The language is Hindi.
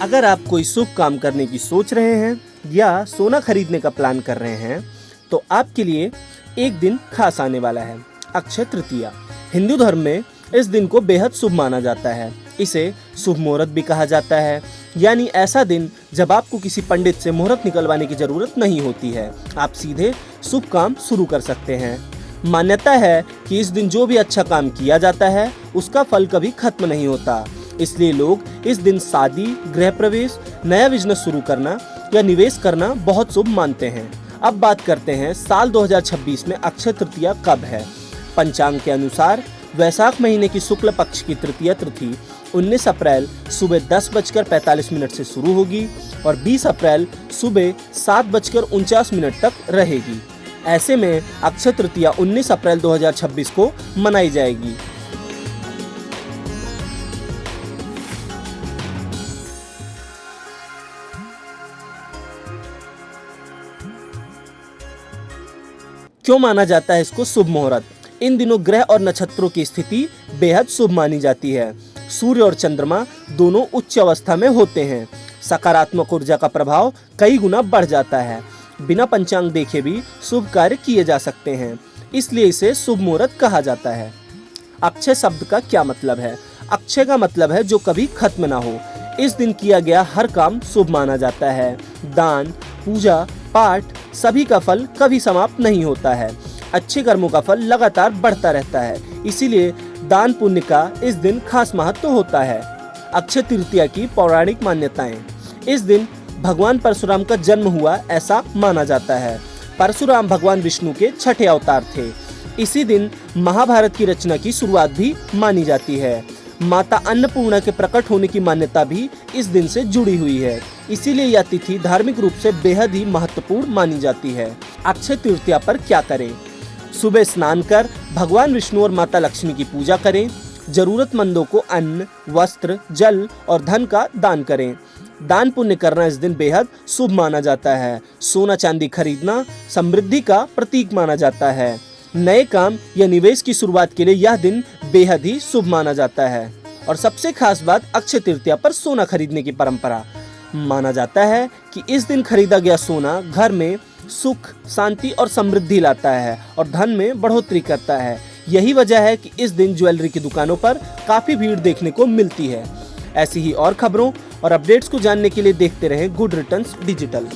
अगर आप कोई शुभ काम करने की सोच रहे हैं या सोना खरीदने का प्लान कर रहे हैं तो आपके लिए एक दिन खास आने वाला है, अक्षय तृतीया। हिंदू धर्म में इस दिन को बेहद शुभ माना जाता है। इसे शुभ मुहूर्त भी कहा जाता है, यानी ऐसा दिन जब आपको किसी पंडित से मुहूर्त निकलवाने की जरूरत नहीं होती है, आप सीधे शुभ काम शुरू कर सकते हैं। मान्यता है कि इस दिन जो भी अच्छा काम किया जाता है उसका फल कभी खत्म नहीं होता, इसलिए लोग इस दिन शादी, गृह प्रवेश, नया बिजनेस शुरू करना या निवेश करना बहुत शुभ मानते हैं। अब बात करते हैं साल 2026 में अक्षय तृतीया कब है। पंचांग के अनुसार वैशाख महीने की शुक्ल पक्ष की तृतीया तिथि 19 अप्रैल सुबह 10:45 से शुरू होगी और 20 अप्रैल सुबह 7:49 तक रहेगी। ऐसे में अक्षय तृतीया 19 अप्रैल 2026 को मनाई जाएगी। क्यों माना जाता है इसको शुभ मुहूर्त? इन दिनों ग्रह और नक्षत्रों की स्थिति बेहद शुभ मानी जाती है। सूर्य और चंद्रमा दोनों उच्च अवस्था में होते हैं। सकारात्मक ऊर्जा का प्रभाव कई गुना बढ़ जाता है। बिना पंचांग देखे भी शुभ कार्य किए जा सकते हैं, इसलिए इसे शुभ मुहूर्त कहा जाता है। अक्षय शब्द का क्या मतलब है? अक्षय का मतलब है जो कभी खत्म ना हो। इस दिन किया गया हर काम शुभ माना जाता है। दान, पूजा पाठ सभी का फल कभी समाप्त नहीं होता है। अच्छे कर्मों का फल लगातार बढ़ता रहता है, इसीलिए दान पुण्य का इस दिन खास महत्व होता है। अक्षय तृतीया की पौराणिक मान्यताएं। इस दिन भगवान परशुराम का जन्म हुआ ऐसा माना जाता है। परशुराम भगवान विष्णु के छठे अवतार थे। इसी दिन महाभारत की रचना की शुरुआत भी मानी जाती है। माता अन्नपूर्णा के प्रकट होने की मान्यता भी इस दिन से जुड़ी हुई है, इसीलिए यह तिथि धार्मिक रूप से बेहद ही महत्वपूर्ण मानी जाती है। अक्षय तृतीया पर क्या करें? सुबह स्नान कर भगवान विष्णु और माता लक्ष्मी की पूजा करें। जरूरतमंदों को अन्न, वस्त्र, जल और धन का दान करें। दान पुण्य करना इस दिन बेहद शुभ माना जाता है। सोना चांदी खरीदना समृद्धि का प्रतीक माना जाता है। नए काम या निवेश की शुरुआत के लिए यह दिन बेहद ही शुभ माना जाता है। और सबसे खास बात, अक्षय तृतीया पर सोना खरीदने की परंपरा। माना जाता है कि इस दिन खरीदा गया सोना घर में सुख, शांति और समृद्धि लाता है और धन में बढ़ोतरी करता है। यही वजह है कि इस दिन ज्वेलरी की दुकानों पर काफी भीड़ देखने को मिलती है। ऐसी ही और खबरों और अपडेट्स को जानने के लिए देखते रहें गुड रिटर्न्स डिजिटल।